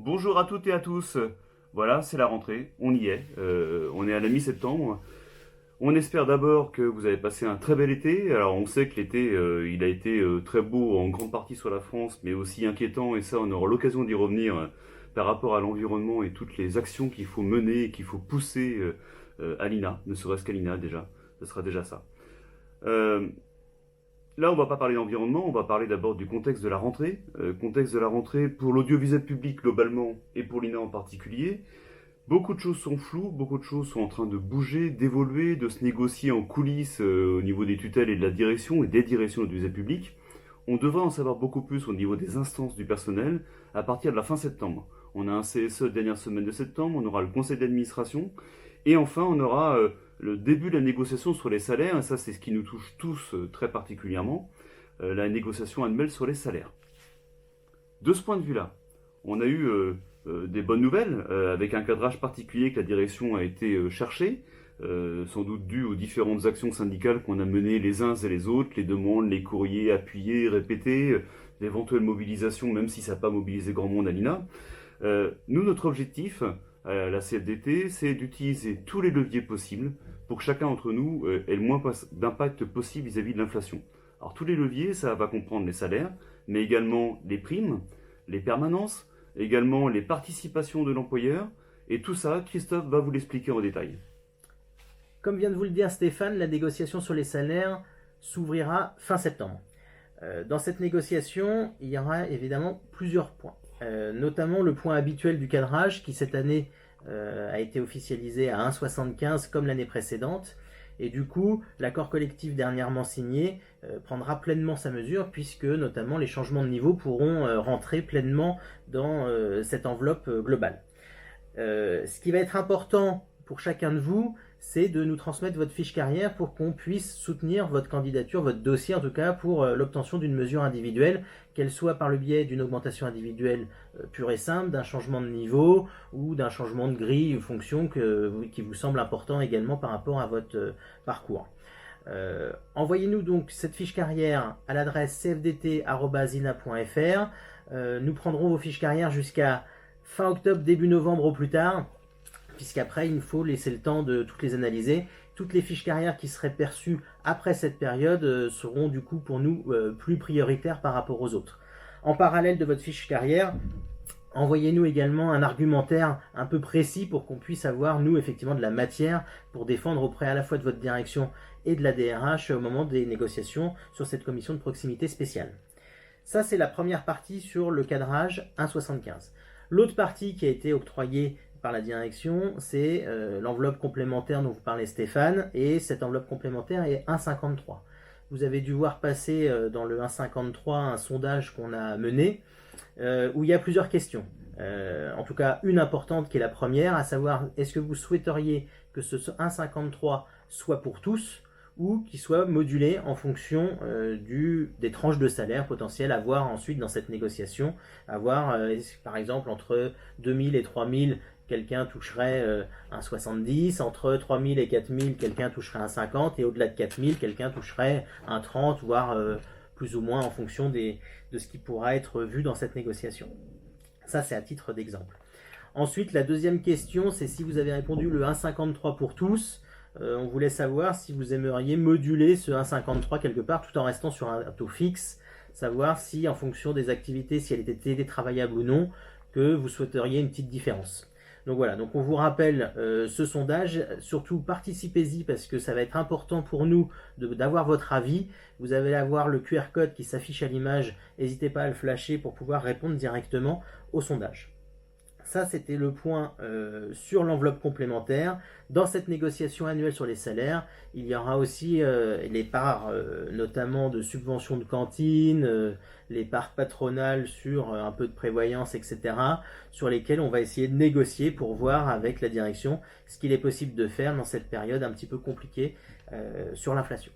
Bonjour à toutes et à tous. Voilà, c'est la rentrée, on y est. On est à la mi-septembre. On espère d'abord que vous avez passé un très bel été. Alors on sait que l'été, il a été très beau en grande partie sur la France, mais aussi inquiétant, et ça on aura l'occasion d'y revenir par rapport à l'environnement et toutes les actions qu'il faut mener et qu'il faut pousser à l'INA, ne serait-ce qu'à l'INA déjà. Ce sera déjà ça. Euh, Là, on va pas parler d'environnement, on va parler d'abord du contexte de la rentrée. Contexte de la rentrée pour l'audiovisuel public globalement et pour l'INA en particulier. Beaucoup de choses sont floues, beaucoup de choses sont en train de bouger, d'évoluer, de se négocier en coulisses au niveau des tutelles et de la direction et des directions de l'audiovisuel public. On devrait en savoir beaucoup plus au niveau des instances du personnel à partir de la fin septembre. On a un CSE dernière semaine de septembre, on aura le conseil d'administration et enfin on aura le début de la négociation sur les salaires, et ça c'est ce qui nous touche tous très particulièrement, la négociation annuelle sur les salaires. De ce point de vue-là, on a eu des bonnes nouvelles, avec un cadrage particulier que la direction a été chercher, sans doute dû aux différentes actions syndicales qu'on a menées les uns et les autres, les demandes, les courriers appuyés, répétés, l'éventuelle mobilisation, même si ça n'a pas mobilisé grand monde à l'INA. Nous, notre objectif, à la CFDT, c'est d'utiliser tous les leviers possibles pour que chacun d'entre nous ait le moins d'impact possible vis-à-vis de l'inflation. Alors tous les leviers, ça va comprendre les salaires, mais également les primes, les permanences, également les participations de l'employeur, et tout ça, Christophe va vous l'expliquer en détail. Comme vient de vous le dire Stéphane, la négociation sur les salaires s'ouvrira fin septembre. Dans cette négociation, il y aura évidemment plusieurs points, notamment le point habituel du cadrage qui cette année a été officialisé à 1,75 comme l'année précédente. Et du coup, l'accord collectif dernièrement signé prendra pleinement sa mesure puisque notamment les changements de niveau pourront rentrer pleinement dans cette enveloppe globale. Ce qui va être important pour chacun de vous, c'est de nous transmettre votre fiche carrière pour qu'on puisse soutenir votre candidature, votre dossier en tout cas, pour l'obtention d'une mesure individuelle, qu'elle soit par le biais d'une augmentation individuelle pure et simple, d'un changement de niveau ou d'un changement de grille ou fonction qui vous semble important également par rapport à votre parcours. Envoyez-nous donc cette fiche carrière à l'adresse cfdt@ina.fr. Nous prendrons vos fiches carrière jusqu'à fin octobre, début novembre au plus tard, puisqu'après il faut laisser le temps de toutes les analyser. Toutes les fiches carrières qui seraient perçues après cette période seront du coup pour nous plus prioritaires par rapport aux autres. En parallèle de votre fiche carrière, envoyez-nous également un argumentaire un peu précis pour qu'on puisse avoir, nous, effectivement, de la matière pour défendre auprès à la fois de votre direction et de la DRH au moment des négociations sur cette commission de proximité spéciale. Ça, c'est la première partie sur le cadrage 1,75. L'autre partie qui a été octroyée par la direction, c'est l'enveloppe complémentaire dont vous parlez Stéphane, et cette enveloppe complémentaire est 1,53. Vous avez dû voir passer dans le 1,53 un sondage qu'on a mené, où il y a plusieurs questions. En tout cas, une importante qui est la première, à savoir, est-ce que vous souhaiteriez que ce 1,53 soit pour tous, ou qu'il soit modulé en fonction des tranches de salaire potentielles à voir ensuite dans cette négociation, à voir par exemple entre 2000 et 3000 quelqu'un toucherait un 70, entre 3000 et 4000 quelqu'un toucherait un 50, et au-delà de 4000 quelqu'un toucherait un 30, voire plus ou moins en fonction de ce qui pourra être vu dans cette négociation. Ça, c'est à titre d'exemple. Ensuite, la deuxième question, c'est si vous avez répondu le 1,53 pour tous, on voulait savoir si vous aimeriez moduler ce 1,53 quelque part tout en restant sur un taux fixe, savoir si en fonction des activités, si elle était télétravaillable ou non, que vous souhaiteriez une petite différence. Donc voilà, donc on vous rappelle ce sondage, surtout participez-y parce que ça va être important pour nous d'avoir votre avis. Vous allez avoir le QR code qui s'affiche à l'image, n'hésitez pas à le flasher pour pouvoir répondre directement au sondage. Ça, c'était le point sur l'enveloppe complémentaire. Dans cette négociation annuelle sur les salaires, il y aura aussi les parts, notamment de subventions de cantine, les parts patronales sur un peu de prévoyance, etc., sur lesquelles on va essayer de négocier pour voir avec la direction ce qu'il est possible de faire dans cette période un petit peu compliquée sur l'inflation.